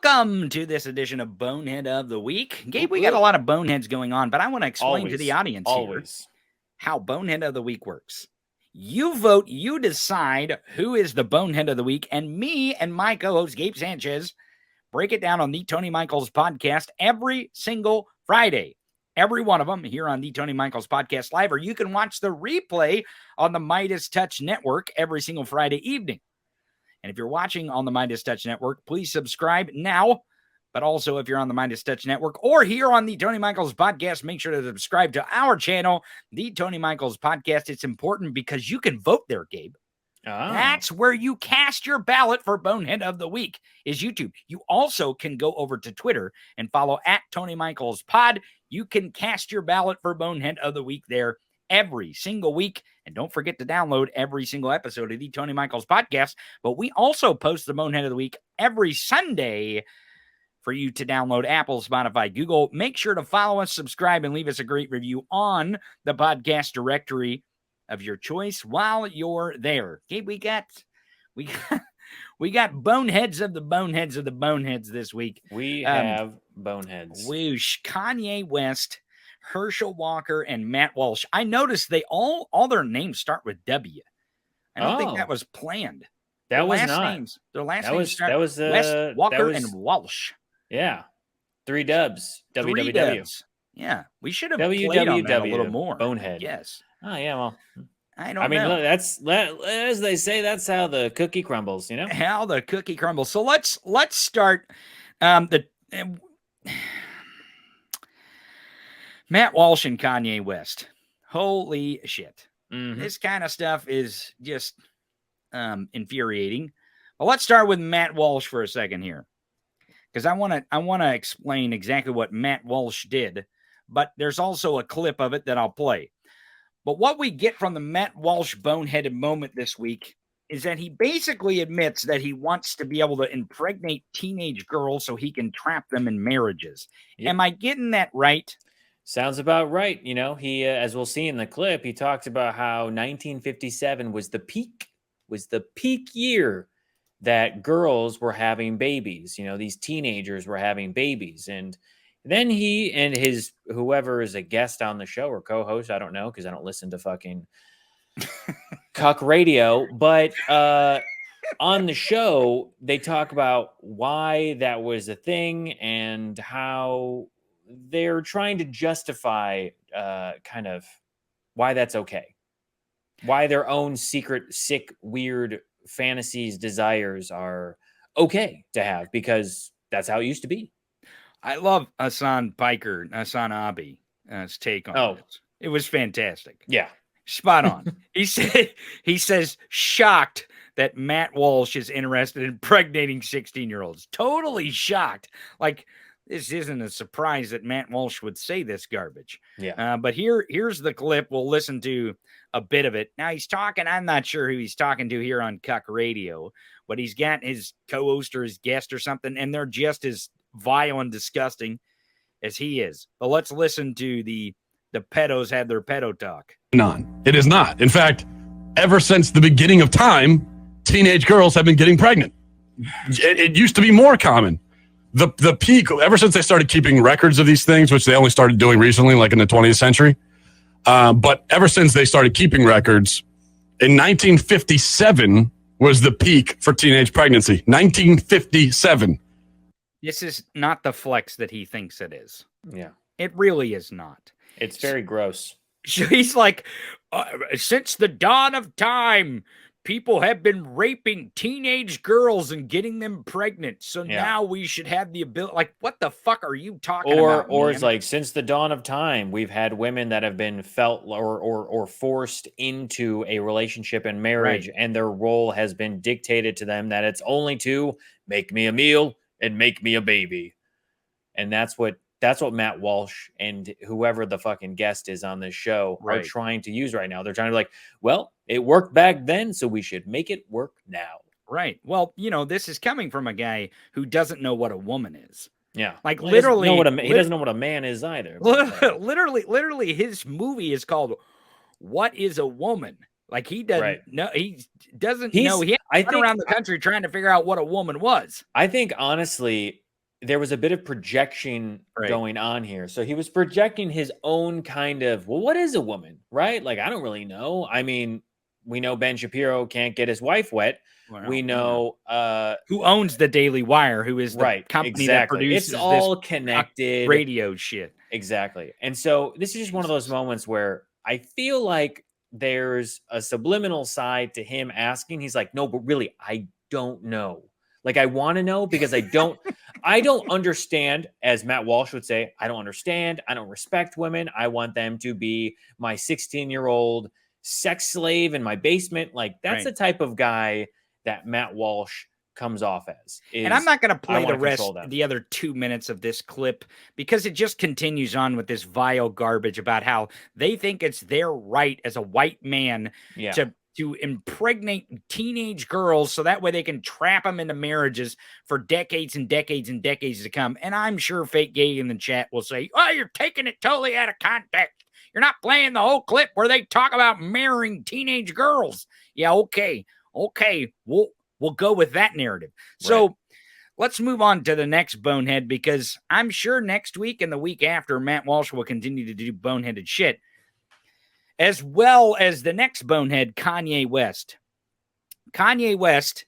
Welcome to this edition of Bonehead of the Week. Gabe, we got a lot of boneheads going on, but I want to explain to the audience here how Bonehead of the Week works. You vote, you decide who is the Bonehead of the Week, and me and my co-host, Gabe Sanchez, break it down on the Tony Michaels podcast every single Friday. Every one of them here on the Tony Michaels podcast live, or you can watch the replay on the MeidasTouch network every single Friday evening. And if you're watching on the MeidasTouch network, please subscribe now. But also, if you're on the MeidasTouch network or here on the Tony Michaels podcast, make sure to subscribe to our channel, the Tony Michaels podcast. It's important because you can vote there, Gabe. That's where you cast your ballot for Bonehead of the Week, is YouTube. You also can go over to Twitter and follow at Tony Michaels Pod. You can cast your ballot for Bonehead of the Week there every single week. And don't forget to download every single episode of the Tony Michaels podcast. But we also post the Bonehead of the Week every Sunday for you to download Apple, Spotify, Google. Make sure to follow us, subscribe, and leave us a great review on the podcast directory of your choice while you're there. Okay, we got boneheads of the boneheads of the boneheads this week. We have boneheads. Whoosh. Kanye West, Herschel Walker, and Matt Walsh. I noticed they all their names start with W. I don't think that was planned. Their last names start with West, Walker, and Walsh. Yeah. 3 dubs. WWW. Yeah. We should have played on that a little more. Bonehead. Yes. Oh, yeah, well. I mean, that's, as they say, that's how the cookie crumbles, you know? How the cookie crumbles. So let's start Matt Walsh and Kanye West. Holy shit. Mm-hmm. This kind of stuff is just infuriating. Well, let's start with Matt Walsh for a second here, because I want to explain exactly what Matt Walsh did, but there's also a clip of it that I'll play. But what we get from the Matt Walsh boneheaded moment this week is that he basically admits that he wants to be able to impregnate teenage girls so he can trap them in marriages. Yep. Am I getting that right? Sounds about right. You know, he, as we'll see in the clip, he talks about how 1957 was the peak year that girls were having babies. You know, these teenagers were having babies. And then he and his, whoever is a guest on the show or co-host, I don't know, because I don't listen to fucking cuck radio. But on the show, they talk about why that was a thing and how they're trying to justify kind of why that's okay. Why their own secret, sick, weird fantasies, desires are okay to have, because that's how it used to be. I love Hassan Abi's take on this. It was fantastic. Yeah. Spot on. He says shocked that Matt Walsh is interested in impregnating 16-year-olds. Totally shocked. Like, this isn't a surprise that Matt Walsh would say this garbage. Yeah. But here's the clip. We'll listen to a bit of it. Now he's talking. I'm not sure who he's talking to here on Cuck Radio, but he's got his co-host or his guest or something, and they're just as vile and disgusting as he is. But let's listen to the pedos had their pedo talk. It is not. In fact, ever since the beginning of time, teenage girls have been getting pregnant. It used to be more common. The peak, ever since they started keeping records of these things, which they only started doing recently, like in the 20th century. But ever since they started keeping records, in 1957 was the peak for teenage pregnancy. 1957. This is not the flex that he thinks it is. Yeah. It really is not. It's very gross. So he's like, since the dawn of time, people have been raping teenage girls and getting them pregnant. So now we should have the ability. Like, what the fuck are you talking about? Or man? It's like, since the dawn of time, we've had women that have been felt or forced into a relationship and marriage, and their role has been dictated to them that it's only to make me a meal and make me a baby. And that's what Matt Walsh and whoever the fucking guest is on this show are trying to use right now. They're trying to be like, well, it worked back then, so we should make it work now. Right. Well, you know, this is coming from a guy who doesn't know what a woman is. Yeah. Like, well, literally. He doesn't know what a man is either. Literally, his movie is called What is a Woman? Like, he doesn't know. He doesn't know. He went around the country trying to figure out what a woman was. I think, honestly, there was a bit of projection going on here. So he was projecting his own kind of, well, what is a woman, right? Like, I don't really know. I mean, we know Ben Shapiro can't get his wife wet. We know who owns the Daily Wire, who is the company that produces it's all this connected radio shit. Exactly. And so this is just one of those moments where I feel like there's a subliminal side to him asking. He's like, no, but really, I don't know. Like, I want to know because I don't understand, as Matt Walsh would say, I don't understand. I don't respect women. I want them to be my 16-year-old sex slave in my basement. Like, that's the type of guy that Matt Walsh comes off as. And I'm not going to play the other 2 minutes of this clip because it just continues on with this vile garbage about how they think it's their right as a white man to impregnate teenage girls so that way they can trap them into marriages for decades and decades and decades to come. And I'm sure Fake Gay in the chat will say, oh, you're taking it totally out of context. You're not playing the whole clip where they talk about marrying teenage girls. Yeah, okay. We'll go with that narrative. So let's move on to the next bonehead, because I'm sure next week and the week after, Matt Walsh will continue to do boneheaded shit, as well as the next bonehead, Kanye West. Kanye West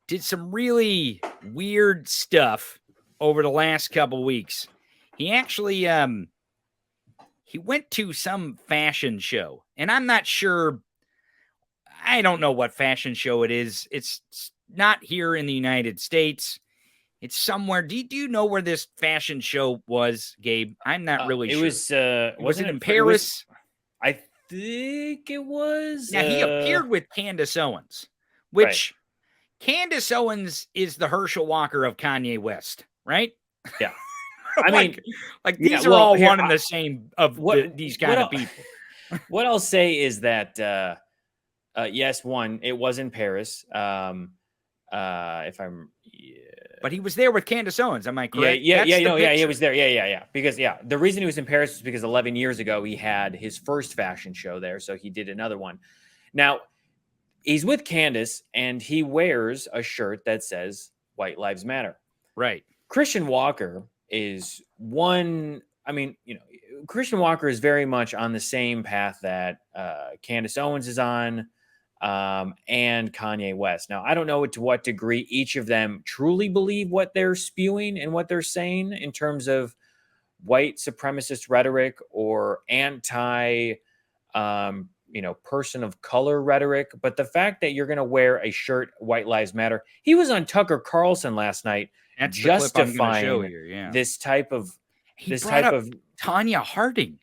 did some really weird stuff over the last couple weeks. He actually he went to some fashion show, and I'm not sure. I don't know what fashion show it is. It's not here in the United States. It's somewhere. Do you know where this fashion show was, Gabe? I'm not really sure. Was it in Paris? I think it was. Now, he appeared with Candice Owens, which Candice Owens is the Herschel Walker of Kanye West, right? Yeah. I mean, these are all one and the same of these kind of people. What I'll say is that yes, one, it was in Paris. If I'm, but he was there with Candice Owens. Am I correct? He was there. Yeah. Because the reason he was in Paris was because 11 years ago he had his first fashion show there, so he did another one. Now he's with Candice, and he wears a shirt that says "White Lives Matter." Right. Christian Walker is one. I mean, Christian Walker is very much on the same path that Candice Owens is on. And Kanye West. Now, I don't know to what degree each of them truly believe what they're spewing and what they're saying in terms of white supremacist rhetoric or anti, person of color rhetoric. But the fact that you're going to wear a shirt, White Lives Matter. He was on Tucker Carlson last night justifying this type of Tanya Harding.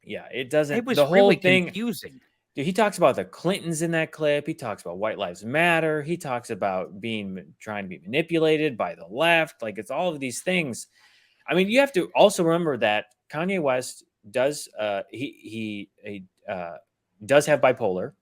Yeah, it doesn't. It was the whole really thing confusing. Dude, he talks about the Clintons in that clip. He talks about White Lives Matter. He talks about trying to be manipulated by the left. Like, it's all of these things. I mean, you have to also remember that Kanye West does he does have bipolar.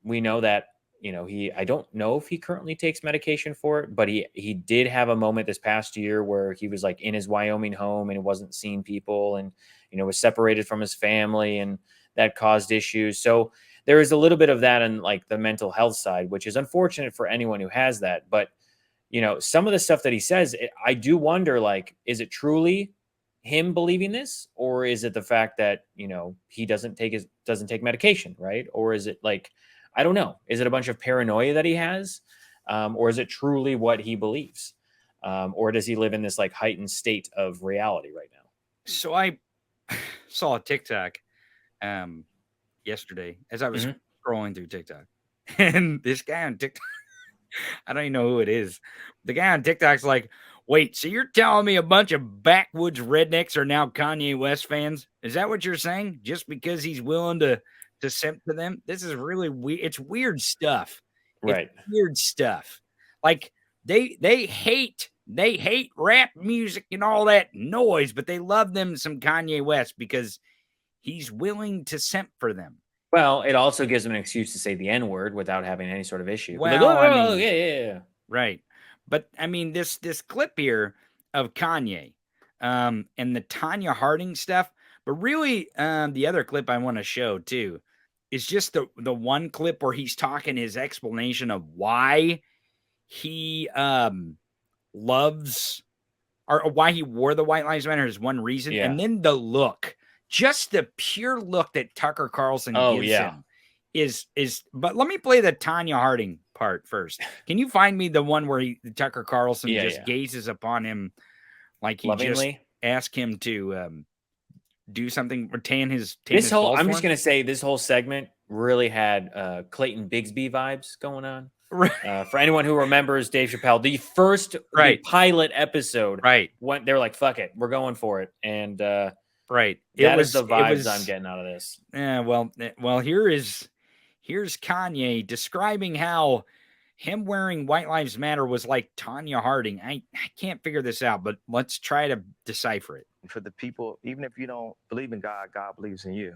We know that, I don't know if he currently takes medication for it, but he did have a moment this past year where he was like in his Wyoming home and wasn't seeing people, and was separated from his family, and that caused issues. So there is a little bit of that in like the mental health side, which is unfortunate for anyone who has that. But, some of the stuff that he says, I do wonder, like, is it truly him believing this, or is it the fact that, he doesn't take medication, right? Or is it like, I don't know. Is it a bunch of paranoia that he has? Or is it truly what he believes? Or does he live in this like heightened state of reality right now? So I saw a TikTok yesterday as I was scrolling through TikTok, and this guy on TikTok, I don't even know who it is. The guy on TikTok's like, wait, so you're telling me a bunch of backwoods rednecks are now Kanye West fans? Is that what you're saying? Just because he's willing to simp to them? This is really weird. It's weird stuff. Right. It's weird stuff. Like they hate rap music and all that noise, but they love them some Kanye West because he's willing to simp for them. Well, it also gives them an excuse to say the N-word without having any sort of issue. Well, yeah. Right. But I mean, this clip here of Kanye and the Tanya Harding stuff, but really the other clip I want to show too is just the one clip where he's talking his explanation of why he loves or why he wore the White Lives Matter is one reason. Yeah. And then the look, just the pure look that Tucker Carlson gives him is, but let me play the Tanya Harding part first. Can you find me the one where Tucker Carlson gazes upon him like he lovingly just asked him to do something or tan his I'm just going to say this whole segment really had Clayton Bigsby vibes going on. Right. For anyone who remembers Dave Chappelle, the first the pilot episode, when they were like, fuck it, we're going for it. And right. That is the vibes I'm getting out of this. Yeah, well, here's Kanye describing how him wearing White Lives Matter was like Tanya Harding. I can't figure this out, but let's try to decipher it. For the people, even if you don't believe in God, God believes in you.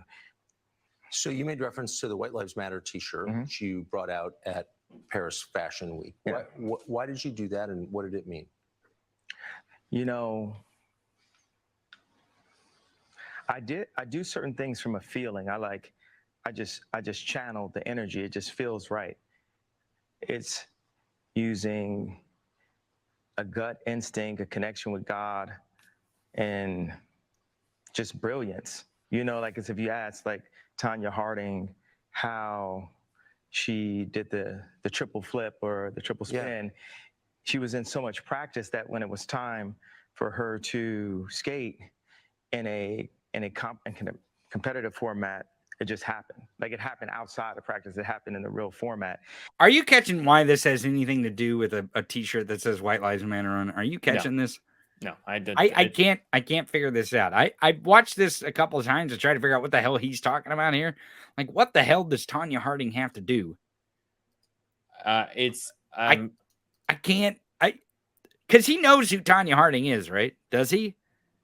So you made reference to the White Lives Matter t-shirt which you brought out at Paris Fashion Week. Yeah. Why did you do that, and what did it mean? You know, I do certain things from a feeling. I just channel the energy. It just feels right. It's using a gut instinct, a connection with God, and just brilliance. You know, like as if you ask like Tanya Harding how she did the triple flip or the triple spin, she was in so much practice that when it was time for her to skate in a competitive format, it just happened. Like it happened outside of practice. It happened in the real format. Are you catching why this has anything to do with a t-shirt that says White Lives Matter on it? Are you catching this? No, I did. I can't figure this out. I watched this a couple of times to try to figure out what the hell he's talking about here. Like, what the hell does Tanya Harding have to do? I can't, because he knows who Tanya Harding is, right? Does he?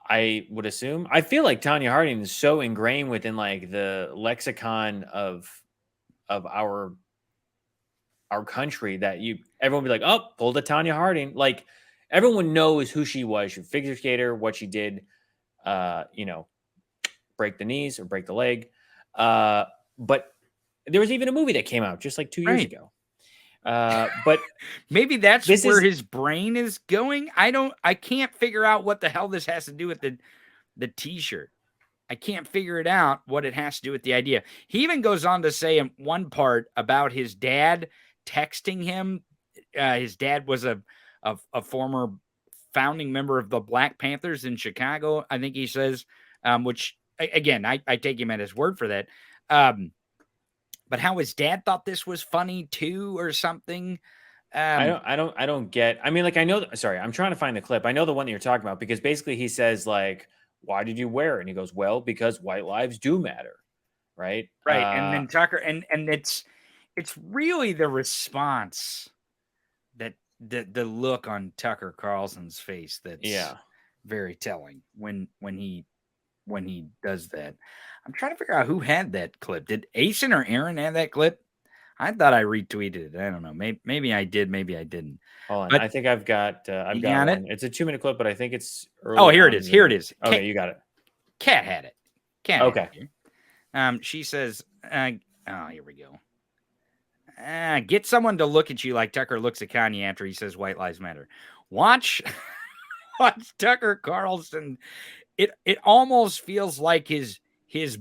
I would assume. I feel like Tanya Harding is so ingrained within like the lexicon of our country that everyone would be like, oh, pull the Tanya Harding. Like everyone knows who she was. She's a figure skater, what she did, break the knees or break the leg. But there was even a movie that came out just like 2 years ago. But maybe that's where his brain is going. I can't figure out what the hell this has to do with the t-shirt. I can't figure it out what it has to do with the idea. He even goes on to say in one part about his dad texting him. His dad was a former founding member of the Black Panthers in Chicago, I think he says, which again, I take him at his word for that. But how his dad thought this was funny too, or something. I don't get. I mean, like I know. Sorry, I'm trying to find the clip. I know the one that you're talking about because basically he says like, "Why did you wear it?" And he goes, "Well, because white lives do matter." Right. Right. And then Tucker, and it's really the response that the look on Tucker Carlson's face that's very telling when he does that. I'm trying to figure out who had that clip. Did Asen or Aaron have that clip? I thought I retweeted it. I don't know. Maybe I did. Maybe I didn't. Hold on. But I think I've got one. It? It's a 2-minute clip, but I think it's early. Oh, here it is. Here it is. Okay, you got it. Kat had it. Kat okay. She says, here we go. Get someone to look at you like Tucker looks at Kanye after he says White Lives Matter. Watch Tucker Carlson. It almost feels like his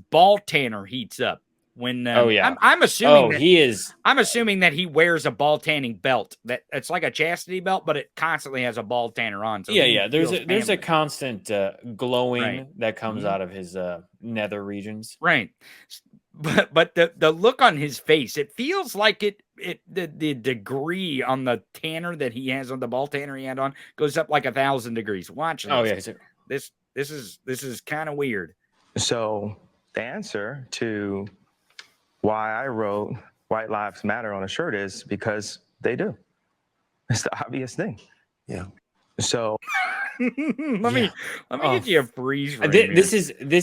ball tanner heats up when I'm assuming I'm assuming that he wears a ball tanning belt that it's like a chastity belt, but it constantly has a ball tanner on. So there's a constant glowing that comes out of his nether regions. Right. But the look on his face, it feels like the degree on the tanner that he has on the ball tanner he had on goes up like 1,000 degrees. Watch this. Oh yeah. This is kind of weird. So the answer to why I wrote White Lives Matter on a shirt is because they do. It's the obvious thing. Yeah. So let me get you a freeze. This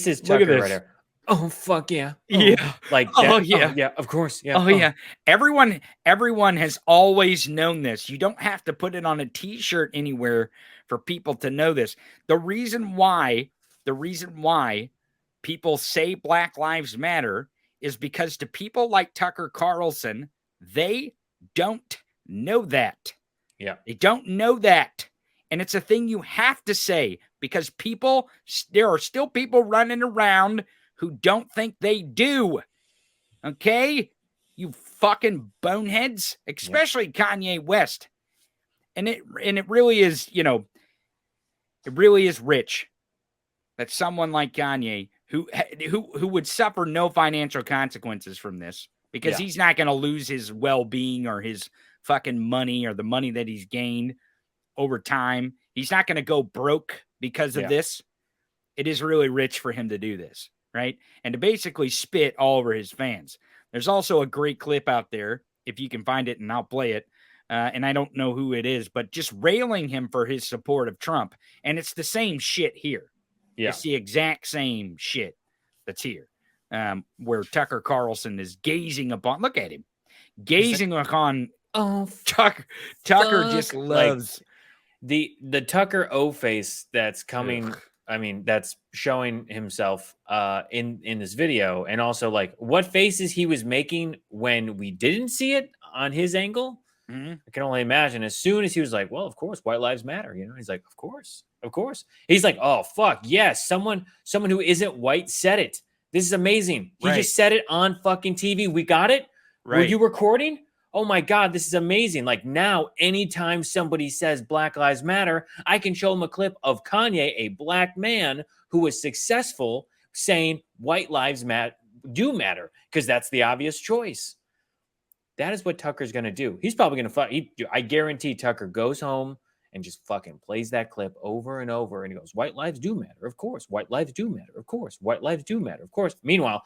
is Tucker right here. Oh fuck yeah. Yeah. Like yeah, of course. Yeah. Yeah. Everyone has always known this. You don't have to put it on a t-shirt anywhere for people to know this. The reason why people say Black Lives Matter is because to people like Tucker Carlson, they don't know that. Yeah. They don't know that. And it's a thing you have to say because there are still people running around who don't think they do. Okay? You fucking boneheads, especially Kanye West. And it really is, it really is rich that someone like Kanye who would suffer no financial consequences from this because he's not going to lose his well-being or his fucking money or the money that he's gained over time. He's not going to go broke because of this. It is really rich for him to do this, right? And to basically spit all over his fans. There's also a great clip out there, if you can find it, and I'll play it. And I don't know who it is, but just railing him for his support of Trump. And it's the same shit here. Yeah. It's the exact same shit that's here. Where Tucker Carlson is gazing upon, look at him, gazing upon, Tucker just loves the Tucker O face that's coming. Ugh. I mean, that's showing himself in this video, and also like what faces he was making when we didn't see it on his angle. Mm-hmm. I can only imagine. As soon as he was like, "Well, of course, white lives matter," he's like, "Of course." He's like, "Oh fuck yes, someone who isn't white said it. This is amazing. He just said it on fucking TV. We got it. Right. Were you recording? Oh my God, this is amazing. Like now, anytime somebody says Black Lives Matter, I can show them a clip of Kanye, a black man who was successful, saying white lives do matter, because that's the obvious choice." That is what Tucker's going to do. He's probably going to I guarantee Tucker goes home and just fucking plays that clip over and over. And he goes, white lives do matter. Of course. White lives do matter. Of course. White lives do matter. Of course. Meanwhile,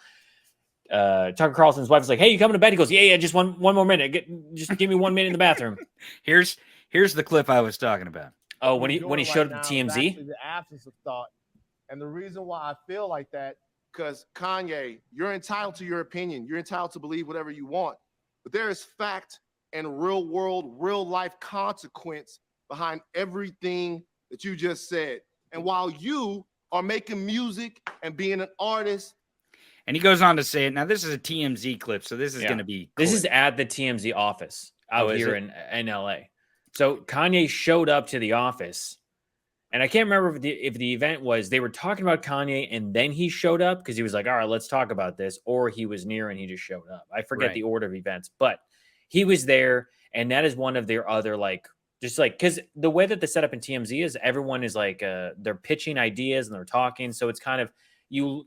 Tucker Carlson's wife is like, "Hey, you coming to bed?" He goes, yeah, just one more minute. Just give me 1 minute in the bathroom. Here's the clip I was talking about. Oh, when he showed up the TMZ? The absence of thought. And the reason why I feel like that, because Kanye, you're entitled to your opinion. You're entitled to believe whatever you want. But there is fact and real world, real life consequence behind everything that you just said. And while you are making music and being an artist. And he goes on to say it. Now, this is a TMZ clip, so this is going to be. This is at the TMZ office out here in LA. So Kanye showed up to the office. And I can't remember if the event was they were talking about Kanye and then he showed up because he was like, all right, let's talk about this. Or he was near and he just showed up. I forget the order of events, but he was there. And that is one of their other, like, just like, because the way that the setup in TMZ is everyone is like, they're pitching ideas and they're talking. So it's kind of, you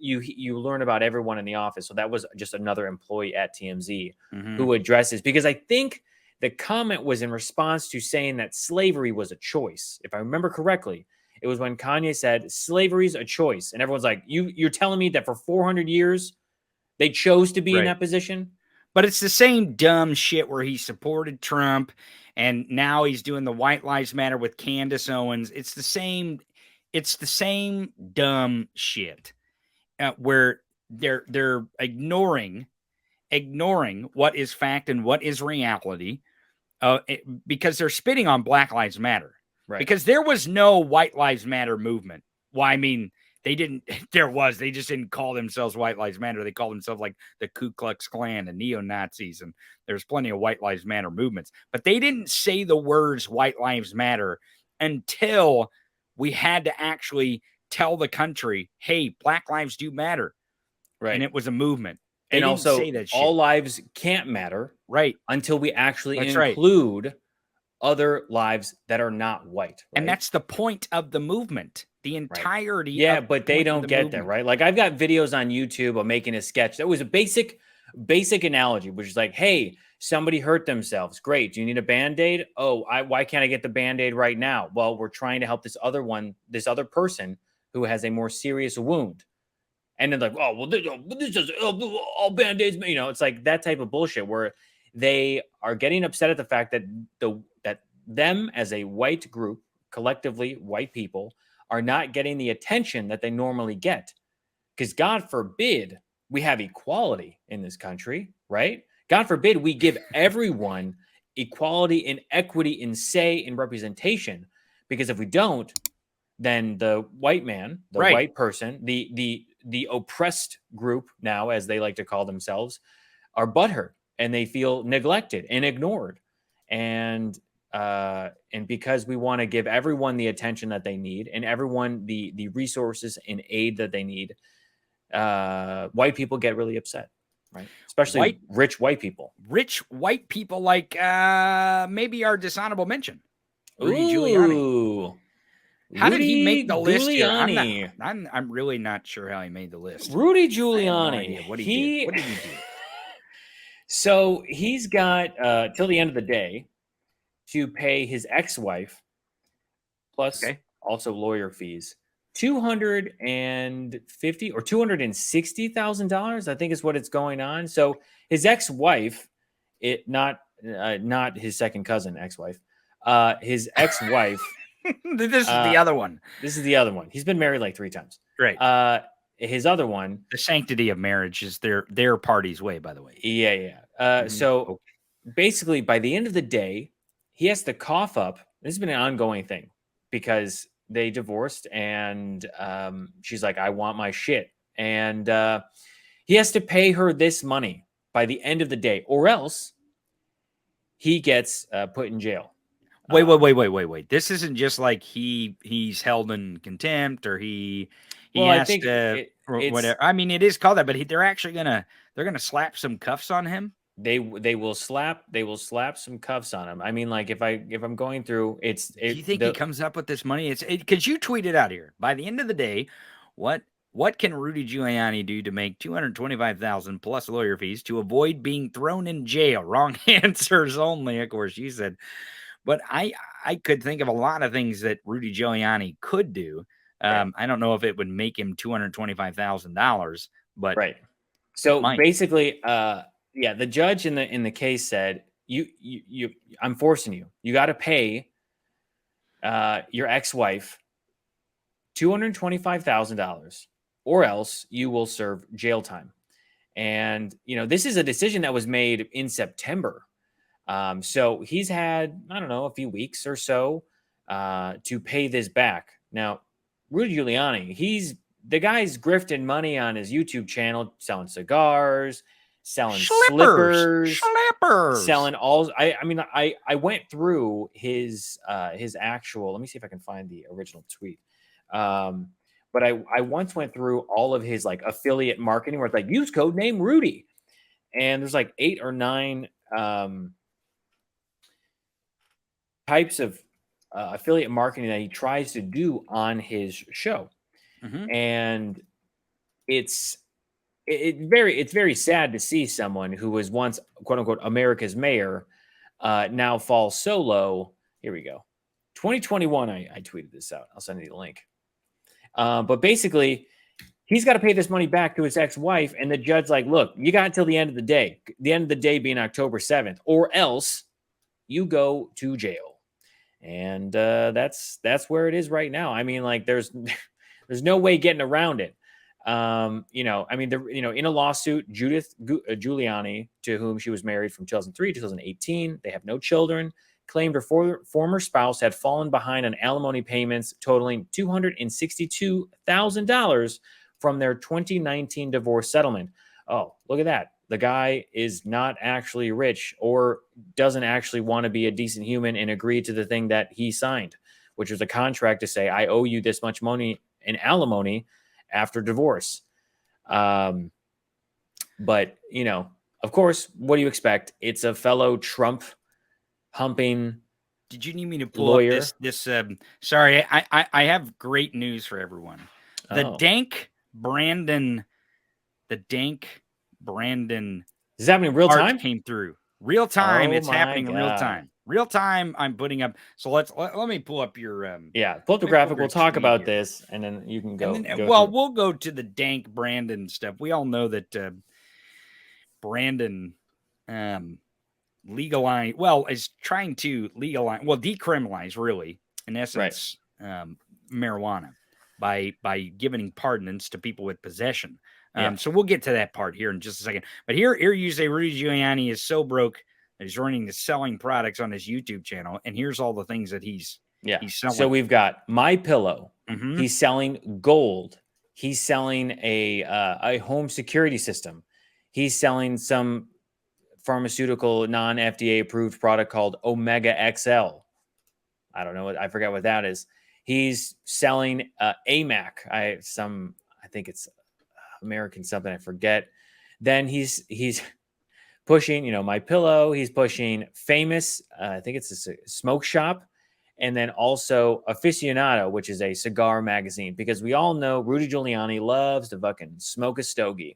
learn about everyone in the office. So that was just another employee at TMZ who addresses, because I think the comment was in response to saying that slavery was a choice. If I remember correctly, it was when Kanye said slavery is a choice. And everyone's like, you're telling me that for 400 years they chose to be in that position? But it's the same dumb shit where he supported Trump and now he's doing the White Lives Matter with Candice Owens. It's the same dumb shit where they're ignoring what is fact and what is reality because they're spitting on Black Lives Matter. Right. Because there was no White Lives Matter movement. Well, I mean, they just didn't call themselves White Lives Matter. They called themselves like the Ku Klux Klan and neo-Nazis. And there's plenty of White Lives Matter movements. But they didn't say the words White Lives Matter until we had to actually tell the country, hey, Black lives do matter. Right. And it was a movement. And also, say that shit. All lives can't matter. Right. Until we actually include other lives that are not white. Right? And that's the point of the movement. The entirety. Yeah, but they don't get that, right? Like I've got videos on YouTube of making a sketch. That was a basic analogy, which is like, hey, somebody hurt themselves. Great. Do you need a Band-Aid? Oh, why can't I get the Band-Aid right now? Well, we're trying to help this other person who has a more serious wound. And then like, oh, well, this is all Band-Aids. It's like that type of bullshit where they are getting upset at the fact that that them as a white group, collectively white people, are not getting the attention that they normally get. Because God forbid we have equality in this country, right? God forbid we give everyone equality and equity in say and representation. Because if we don't, then the white man, the white person, the oppressed group now, as they like to call themselves, are butthurt and they feel neglected and ignored. And and because we want to give everyone the attention that they need and everyone the resources and aid that they need, white people get really upset, right? Especially rich white people. Rich white people like maybe our dishonorable mention, Rudy Giuliani. How did he make the list here? I'm really not sure how he made the list. Rudy Giuliani. No, what did he do? So he's got till the end of the day to pay his ex-wife plus also lawyer fees, $250,000 or $260,000, I think is what it's going on. So his ex-wife, not his second cousin ex-wife, his ex-wife. This is the other one. This is the other one. He's been married like 3 times. Right. His other one. The sanctity of marriage is their party's way, by the way. Yeah. So basically, by the end of the day, he has to cough up. This has been an ongoing thing because they divorced, and she's like, "I want my shit," and he has to pay her this money by the end of the day, or else he gets put in jail. Wait. This isn't just like he's held in contempt or he has to whatever. I mean, it is called that, but they're actually gonna slap some cuffs on him. They will slap some cuffs on him. I mean, like if I'm going through, do you think he comes up with this money? It's because you tweeted out here. By the end of the day, what can Rudy Giuliani do to make $225,000 plus lawyer fees to avoid being thrown in jail? Wrong answers only, of course. You said. But I could think of a lot of things that Rudy Giuliani could do. I don't know if it would make him $225,000, but right. So basically, the judge in the case said, I'm forcing you. You got to pay your ex-wife $225,000, or else you will serve jail time. And this is a decision that was made in September. So he's had, I don't know, a few weeks or so to pay this back. Now, Rudy Giuliani, the guy's grifting money on his YouTube channel, selling cigars, selling slippers, selling all. I went through his actual. Let me see if I can find the original tweet. But I once went through all of his like affiliate marketing where it's like use code name Rudy, and there's like 8 or 9. Types of affiliate marketing that he tries to do on his show. And it's very sad to see someone who was once quote unquote America's mayor now fall solo. Here we go. 2021. I tweeted this out. I'll send you the link. But basically he's got to pay this money back to his ex-wife, and the judge like, look, you got until the end of the day. The end of the day being October 7th, or else you go to jail. And that's where it is right now. I mean, like there's no way getting around it. I mean, in a lawsuit, Judith Giuliani, to whom she was married from 2003 to 2018, they have no children, claimed her former spouse had fallen behind on alimony payments totaling $262,000 from their 2019 divorce settlement. Oh, look at that. The guy is not actually rich or doesn't actually want to be a decent human and agree to the thing that he signed, which was a contract to say, I owe you this much money in alimony after divorce. But, of course, what do you expect? It's a fellow Trump humping. Did you need me to pull up this? Sorry, I have great news for everyone. The Dank Brandon. Is this happening in real time? Came through real time. It's happening in real time. Real time. I'm putting up. So let me pull up your pull up the graphic. We'll talk about this, and then you can go. We'll go to the Dank Brandon stuff. We all know that Brandon legalize. Well, is trying to legalize. Well, decriminalize really, in essence, marijuana by giving pardons to people with possession. So we'll get to that part here in just a second. But here you say Rudy Giuliani is so broke that he's running the selling products on his YouTube channel. And here's all the things that he's selling. So we've got My Pillow. He's selling gold. He's selling a home security system. He's selling some pharmaceutical non-FDA approved product called Omega XL. I don't know I forget what that is. He's selling AMAC. I think it's American something. I forget. Then he's pushing, My Pillow. He's pushing Famous. I think it's a smoke shop. And then also Aficionado, which is a cigar magazine, because we all know Rudy Giuliani loves to fucking smoke a stogie.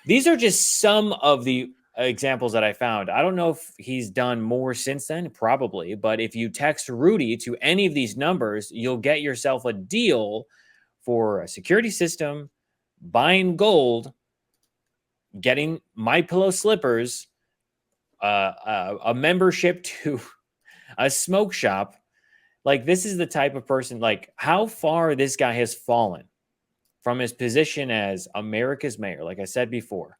These are just some of the examples that I found. I don't know if he's done more since then, probably. But if you text Rudy to any of these numbers, you'll get yourself a deal for a security system, buying gold, getting My Pillow slippers, a membership to a smoke shop. Like, this is the type of person, like, how far this guy has fallen from his position as America's mayor, like I said before.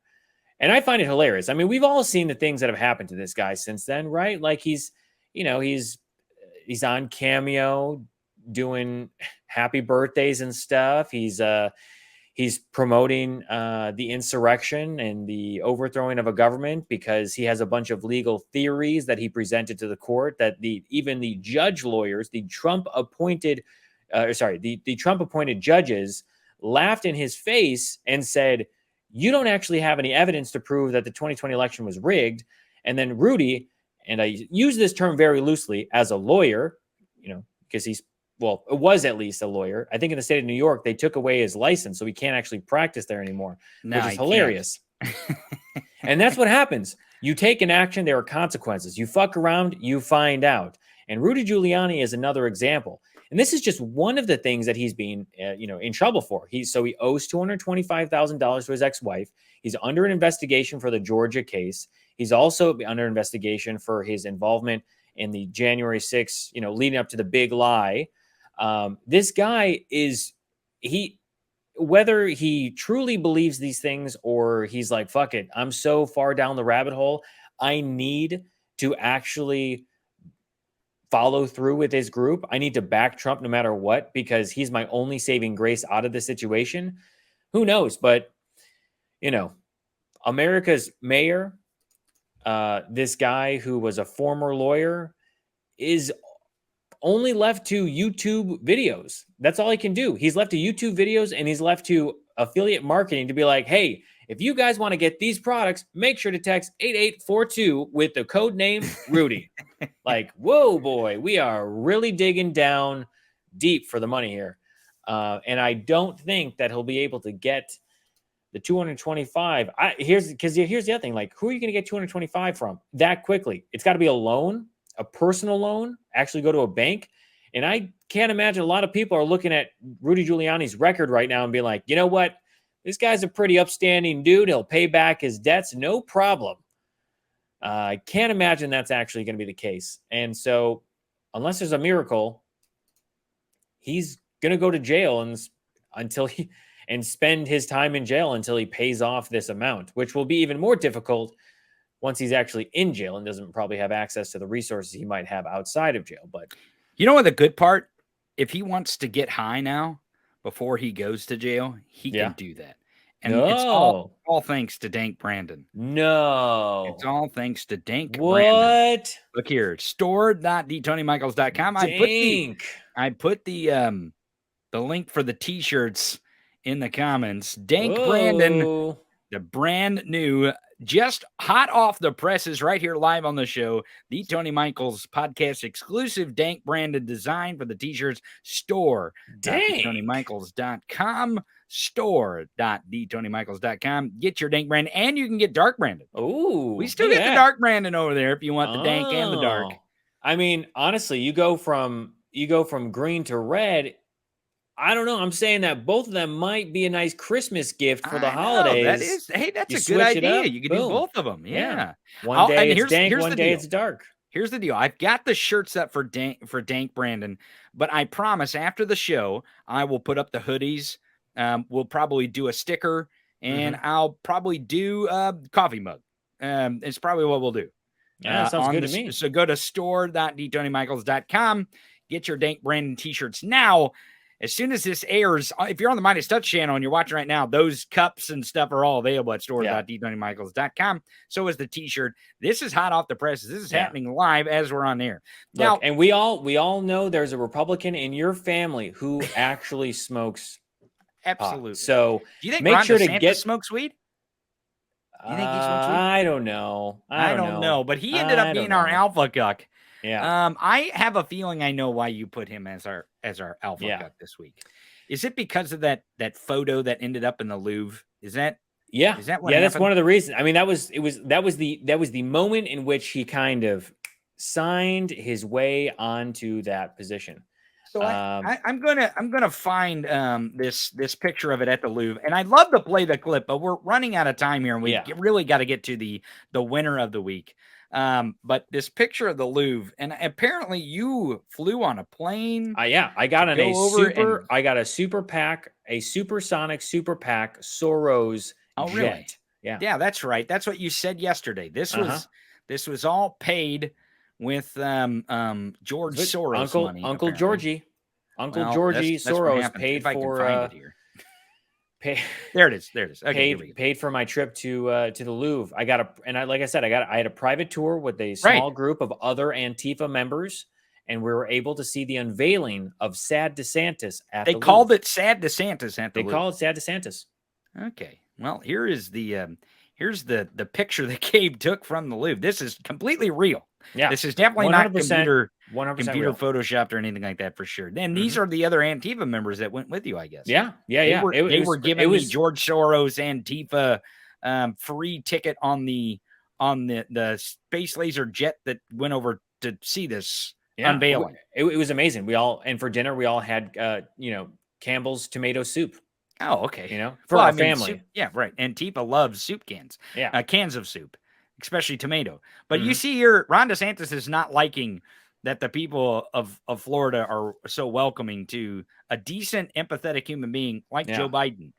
And I find it hilarious. I mean, we've all seen the things that have happened to this guy since then, right? Like, he's on Cameo doing happy birthdays and stuff. He's promoting the insurrection and the overthrowing of a government because he has a bunch of legal theories that he presented to the court that even the judge lawyers, the Trump appointed judges laughed in his face and said, you don't actually have any evidence to prove that the 2020 election was rigged. And then Rudy, and I use this term very loosely, as a lawyer, because it was at least a lawyer. I think in the state of New York, they took away his license, so he can't actually practice there anymore, which is hilarious. And that's what happens. You take an action, there are consequences. You fuck around, you find out. And Rudy Giuliani is another example. And this is just one of the things that he's being, in trouble for. He owes $225,000 to his ex-wife. He's under an investigation for the Georgia case. He's also under investigation for his involvement in the January 6th, leading up to the big lie. This guy whether he truly believes these things or he's like, fuck it, I'm so far down the rabbit hole, I need to actually follow through with his group. I need to back Trump no matter what, because he's my only saving grace out of the situation. Who knows? But, America's mayor, this guy who was a former lawyer, is only left to YouTube videos. That's all he can do. He's left to YouTube videos, and he's left to affiliate marketing to be like, hey, if you guys want to get these products, make sure to text 8842 with the code name Rudy. Like, whoa, boy, we are really digging down deep for the money here. And I don't think that he'll be able to get the 225. Here's the other thing. Like, who are you going to get 225 from that quickly? It's got to be a loan, a personal loan, actually go to a bank. And I can't imagine a lot of people are looking at Rudy Giuliani's record right now and being like, you know what? This guy's a pretty upstanding dude. He'll pay back his debts, no problem. I can't imagine that's actually going to be the case. And so unless there's a miracle, he's going to go to jail and spend his time in jail until he pays off this amount, which will be even more difficult once he's actually in jail and doesn't probably have access to the resources he might have outside of jail. But you know what, the good part, if he wants to get high now before he goes to jail, he can do that. And it's all thanks to Dank Brandon. No. It's all thanks to Dank Brandon. Look here, store.dtonymichaels.com. I put the link for the t-shirts in the comments. Dank Brandon, the brand new, just hot off the presses right here live on the show, the Tony Michaels podcast exclusive Dank Brandon design for the t-shirts. Store.dtonymichaels.com. Store.dtonymichaels.com. Get your Dank Brandon, and you can get Dark Brandon. Oh, we still get the Dark Brandon over there if you want the Dank and the Dark. I mean, honestly, you go from green to red. I don't know. I'm saying that both of them might be a nice Christmas gift for the holidays. That's a good idea. You can do both of them. Yeah. One day it's Dank, one day it's Dark. Here's the deal. I've got the shirts up for Dank Brandon, but I promise after the show, I will put up the hoodies. We'll probably do a sticker, and I'll probably do a coffee mug. It's probably what we'll do. Yeah, sounds good to me. So go to store.dtonymichaels.com. Get your Dank Brandon t-shirts now. as soon as this airs, if you're on the MeidasTouch channel and you're watching right now, those cups and stuff are all available at stores.d20michaels.com. So is the t-shirt. This is hot off the presses. This is happening live as we're on air. Now, and we all know there's a Republican in your family who actually smokes absolutely pot. So do you think make Ron sure DeSantis to get smokes weed? You think he smokes weed? I don't know. I don't know, but he ended up being our alpha cuck. Yeah. I have a feeling I know why you put him as our alpha cuck this week. Is it because of that photo that ended up in the Louvre? Is that what happened? That's one of the reasons. I mean, that was the moment in which he kind of signed his way onto that position. So I'm gonna find this picture of it at the Louvre, and I'd love to play the clip, but we're running out of time here, and we really got to get to the winner of the week. But this picture of the Louvre, and apparently you flew on a plane. I got a super pack, a supersonic super pack Soros jet. Really? Yeah, that's right. That's what you said yesterday. This was all paid with George Soros money. Uncle Georgie Soros paid for There it is. Okay, paid for my trip to the Louvre. I had a private tour with a small group of other Antifa members, and we were able to see the unveiling of Sad DeSantis at the Louvre. They called it Sad DeSantis at the Louvre. They call it Sad DeSantis. Okay. Well, here is here's the picture that Gabe took from the Louvre. This is completely real. Yeah. This is definitely not computer photoshopped or anything like that for sure. Then these are the other Antifa members that went with you, I guess. Yeah. They were giving me George Soros Antifa free ticket on the space laser jet that went over to see this unveiling. It was amazing. And for dinner we all had Campbell's tomato soup. Oh, okay. For our family. Soup, yeah, right. Antifa loves soup cans. Yeah. Cans of soup, especially tomato. But you see here, Ron DeSantis is not liking that the people of Florida are so welcoming to a decent, empathetic human being like Joe Biden,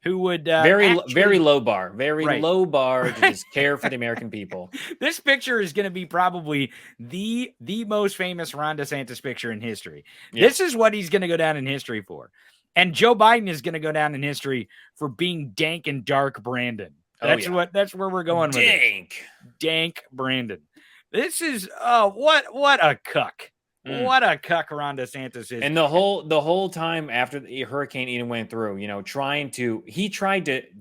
who would very low bar to just care for the American people. This picture is going to be probably the most famous Ron DeSantis picture in history. Yeah. This is what he's going to go down in history for. And Joe Biden is going to go down in history for being Dank and Dark Brandon. That's where we're going with it. Dank Brandon. This is what a cuck. What a cuck Ron DeSantis is. And the whole time after the Hurricane Ian went through, he tried to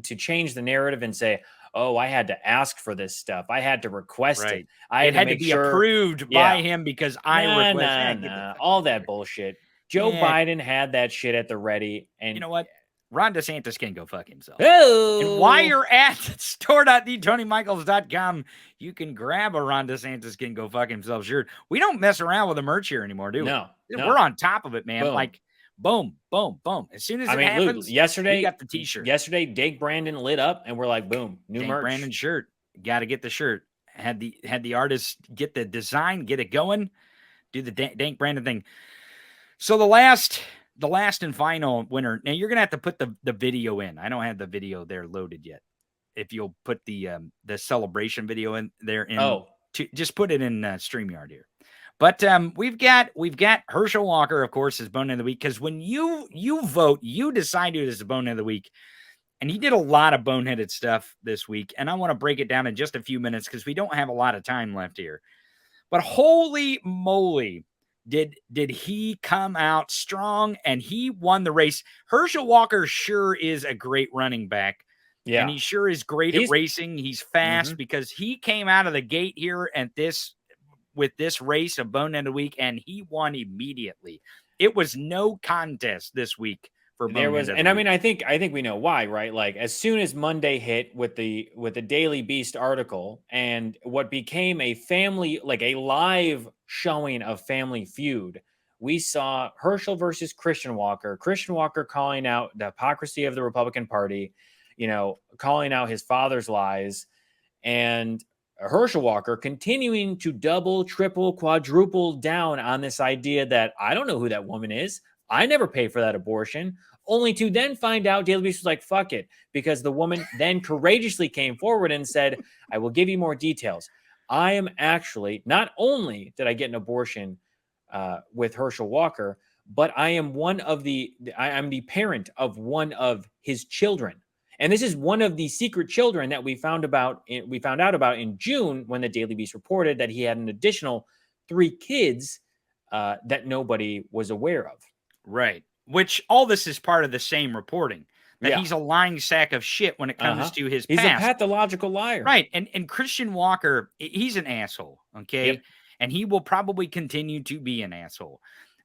change the narrative and say, "Oh, I had to ask for this stuff. I had to request it. It had to be approved by him because I requested all that bullshit." Joe Biden had that shit at the ready. And you know what? Ron DeSantis can go fuck himself. Oh. And while you're at store.d20michaels.com, you can grab a Ron DeSantis can go fuck himself shirt. We don't mess around with the merch here anymore, do we? No. We're on top of it, man. Boom. Like, boom, boom, boom. As soon as it happens, yesterday, we got the t-shirt. Yesterday, Dank Brandon lit up, and we're like, boom, new Dank merch. Brandon shirt. Got to get the shirt. Had the artist get the design, get it going, do the Dank Brandon thing. So the last and final winner. Now you're gonna have to put the video in. I don't have the video there loaded yet. If you'll put the celebration video in there, just put it in StreamYard here. But we've got Herschel Walker, of course, as Bonehead of the Week, because when you vote, you decide who is the Bonehead of the Week. And he did a lot of boneheaded stuff this week, and I want to break it down in just a few minutes because we don't have a lot of time left here. But holy moly. Did he come out strong, and he won the race? Herschel Walker sure is a great running back. Yeah. And he sure is great at racing. He's fast because he came out of the gate here with this race of Bonehead of the Week, and he won immediately. It was no contest this week for Bonehead. I mean, I think we know why, right? Like as soon as Monday hit with the Daily Beast article and what became a live showing of Family Feud, we saw Herschel versus Christian Walker calling out the hypocrisy of the Republican Party, calling out his father's lies, and Herschel Walker continuing to double, triple, quadruple down on this idea that I don't know who that woman is. I never paid for that abortion, only to then find out Daily Beast was like, fuck it, because the woman then courageously came forward and said, I will give you more details. I am actually, not only did I get an abortion with Herschel Walker, but I am I'm the parent of one of his children. And this is one of the secret children that we found out about in June when the Daily Beast reported that he had an additional 3 kids that nobody was aware of. Right. Which all this is part of the same reporting. That he's a lying sack of shit when it comes to his past. He's a pathological liar. Right. And Christian Walker, he's an asshole. Okay. Yep. And he will probably continue to be an asshole.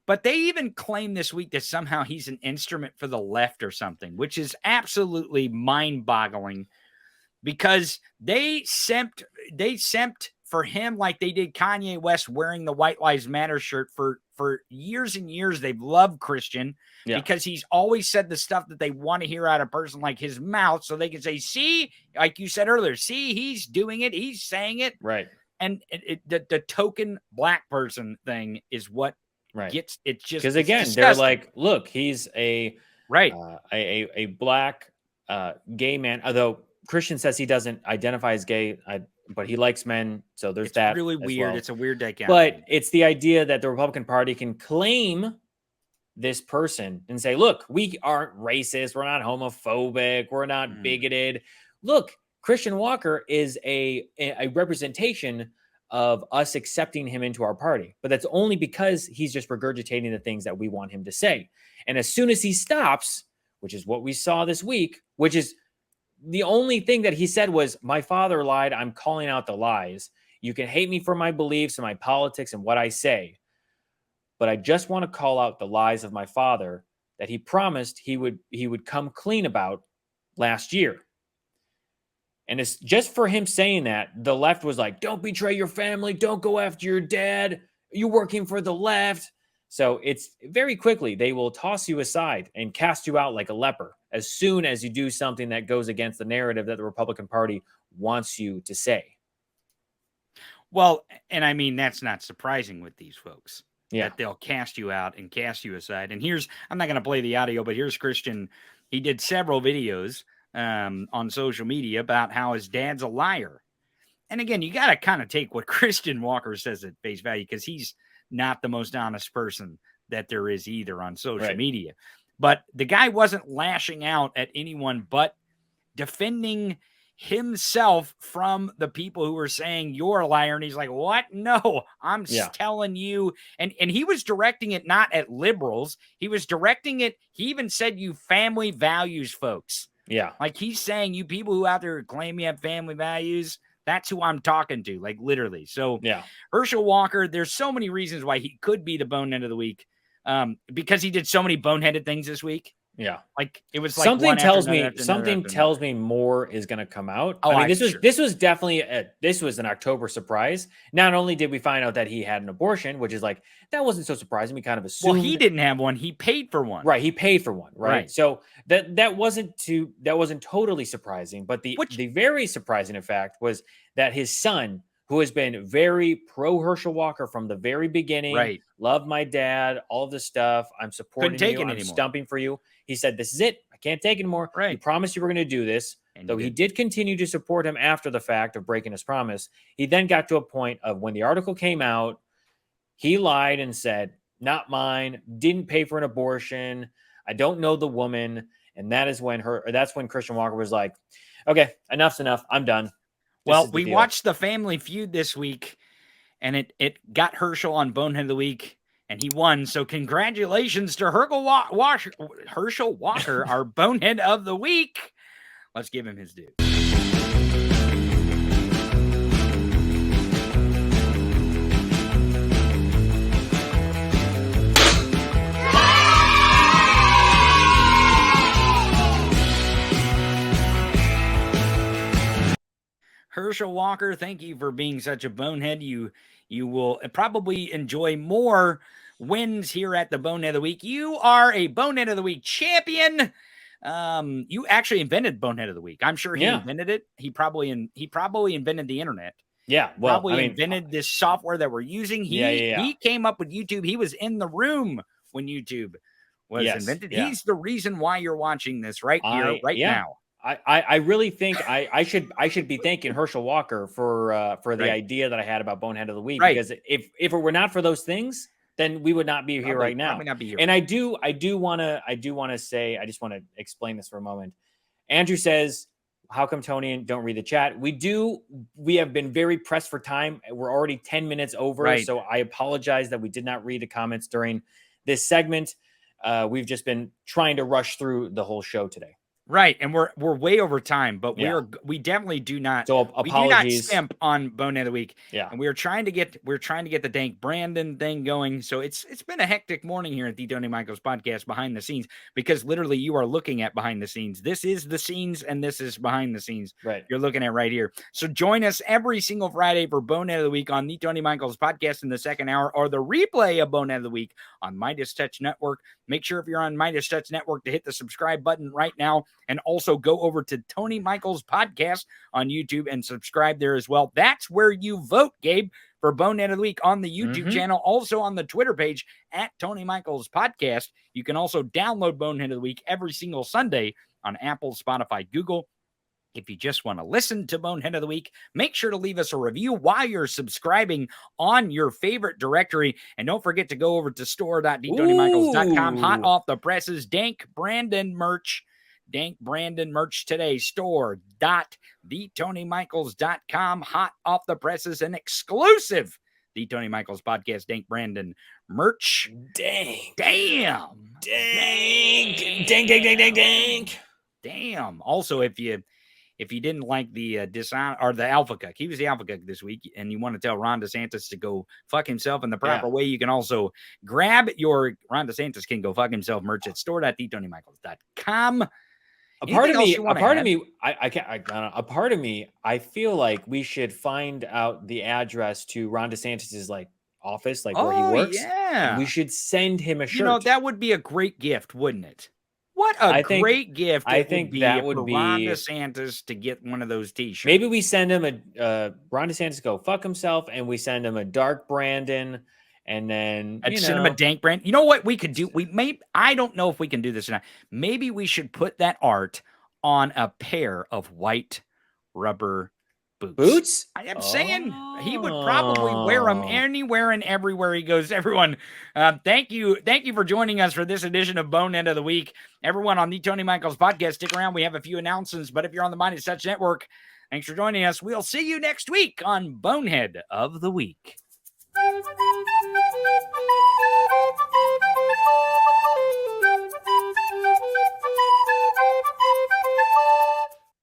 But they even claim this week that somehow he's an instrument for the left or something, which is absolutely mind-boggling because they simped for him like they did Kanye West wearing the White Lives Matter shirt for years and years. They've loved Christian because he's always said the stuff that they want to hear out of a person like his mouth so they can say, see, like you said earlier, see, he's doing it. He's saying it. Right. And the token black person thing is what gets it just because again, they're like, look, he's a black gay man, although Christian says he doesn't identify as gay, but he likes men. So there's that. It's really weird. Well. It's a weird dichotomy. But it's the idea that the Republican Party can claim this person and say, look, we aren't racist. We're not homophobic. We're not bigoted. Look, Christian Walker is a representation of us accepting him into our party. But that's only because he's just regurgitating the things that we want him to say. And as soon as he stops, which is what we saw this week, which is the only thing that he said was, my father lied. I'm calling out the lies. You can hate me for my beliefs and my politics and what I say, but I just want to call out the lies of my father that he promised he would come clean about last year. And it's just for him saying that, the left was like, don't betray your family. Don't go after your dad. You're working for the left. So it's very quickly, they will toss you aside and cast you out like a leper as soon as you do something that goes against the narrative that the Republican Party wants you to say. Well, and I mean, that's not surprising with these folks. Yeah. That they'll cast you out and cast you aside. And I'm not going to play the audio, but here's Christian. He did several videos on social media about how his dad's a liar. And again, you got to kind of take what Christian Walker says at face value because he's not the most honest person that there is either on social media. But the guy wasn't lashing out at anyone but defending himself from the people who were saying you're a liar. And he's like, what? No, I'm telling you. And he was directing it not at liberals. He was directing it. He even said, you family values folks. Yeah. Like he's saying, you people who out there claim you have family values, that's who I'm talking to, like literally. So Herschel Walker, there's so many reasons why he could be the bonehead of the week because he did so many boneheaded things this week. Yeah. Like it was like something tells me more is going to come out. Oh, I mean, this was definitely this was an October surprise. Not only did we find out that he had an abortion, which is like, that wasn't so surprising. We kind of assumed. Well, he didn't have one. He paid for one. Right. He paid for one. Right. So that wasn't totally surprising. But the very surprising, in fact, was that his son, who has been very pro Herschel Walker from the very beginning, loved my dad, all of this stuff. I'm supporting you. I'm stumping for you. He said, this is it. I can't take it anymore. You promised you were going to do this. And though he did continue to support him after the fact of breaking his promise, he then got to a point of when the article came out, he lied and said, not mine, didn't pay for an abortion. I don't know the woman. And that's when Christian Walker was like, okay, enough's enough. I'm done. Well, we watched the Family Feud this week, and it got Herschel on Bonehead of the Week, and he won. So congratulations to Herschel Walker, our Bonehead of the Week. Let's give him his due. Herschel Walker, thank you for being such a bonehead. You will probably enjoy more wins here at the Bonehead of the Week. You are a Bonehead of the Week champion. You actually invented Bonehead of the Week. I'm sure he invented it. He probably invented the internet. Yeah, well, probably invented this software that we're using. He came up with YouTube. He was in the room when YouTube was invented. Yeah. He's the reason why you're watching this right here, now. I really think I should be thanking Herschel Walker for the idea that I had about Bonehead of the Week, because if it were not for those things, then we would not be here right now. Not be here. And I do want to say, I just want to explain this for a moment. Andrew says, how come Tony don't read the chat? We have been very pressed for time. We're already 10 minutes over. Right. So I apologize that we did not read the comments during this segment. We've just been trying to rush through the whole show today. Right, and we're way over time, but we definitely do not. So apologies. We do not skimp on Bonehead of the Week. Yeah, and we're trying to get the Dank Brandon thing going. So it's been a hectic morning here at the Tony Michaels podcast behind the scenes, because literally you are looking at behind the scenes. This is the scenes, and this is behind the scenes. Right, you're looking at right here. So join us every single Friday for Bonehead of the Week on the Tony Michaels podcast in the second hour, or the replay of Bonehead of the Week on MeidasTouch Network. Make sure if you're on MeidasTouch Network to hit the subscribe button right now, and also go over to Tony Michaels Podcast on YouTube and subscribe there as well. That's where you vote, Gabe, for Bonehead of the Week on the YouTube channel, also on the Twitter page at Tony Michaels Podcast. You can also download Bonehead of the Week every single Sunday on Apple, Spotify, Google. If you just want to listen to Bonehead of the Week, make sure to leave us a review while you're subscribing on your favorite directory. And don't forget to go over to store.dtonymichaels.com. Hot off the presses, Dank Brandon merch. Dank Brandon merch today. Store.thetonymichaels.com. Hot off the presses, an exclusive The Tony Michaels Podcast Dank Brandon merch. Dank. Damn. Dank. Dank, dank, dank, dank, dank. Damn. Also, if you didn't like the the Alpha Cuck, he was the Alpha Cuck this week, and you want to tell Ron DeSantis to go fuck himself in the proper way, you can also grab your Ron DeSantis can go fuck himself merch at store.thetonymichaels.com. A part of me, I feel like we should find out the address to Ron DeSantis's office, where he works. Yeah, we should send him a shirt. That would be a great gift, wouldn't it? What a great gift! I think that would be Ron DeSantis to get one of those T-shirts. Maybe we send him Ron DeSantis go fuck himself, and we send him a Dark Brandon, and then send him a Dank Brandon. You know what we could do? I don't know if we can do this or not. Maybe we should put that art on a pair of white rubber boots. I am saying he would probably wear them anywhere and everywhere he goes. Everyone, thank you for joining us for this edition of Bonehead of the Week. Everyone on the Tony Michaels podcast, stick around. We have a few announcements, but if you're on the MeidasTouch Network, thanks for joining us. We'll see you next week on Bonehead of the Week.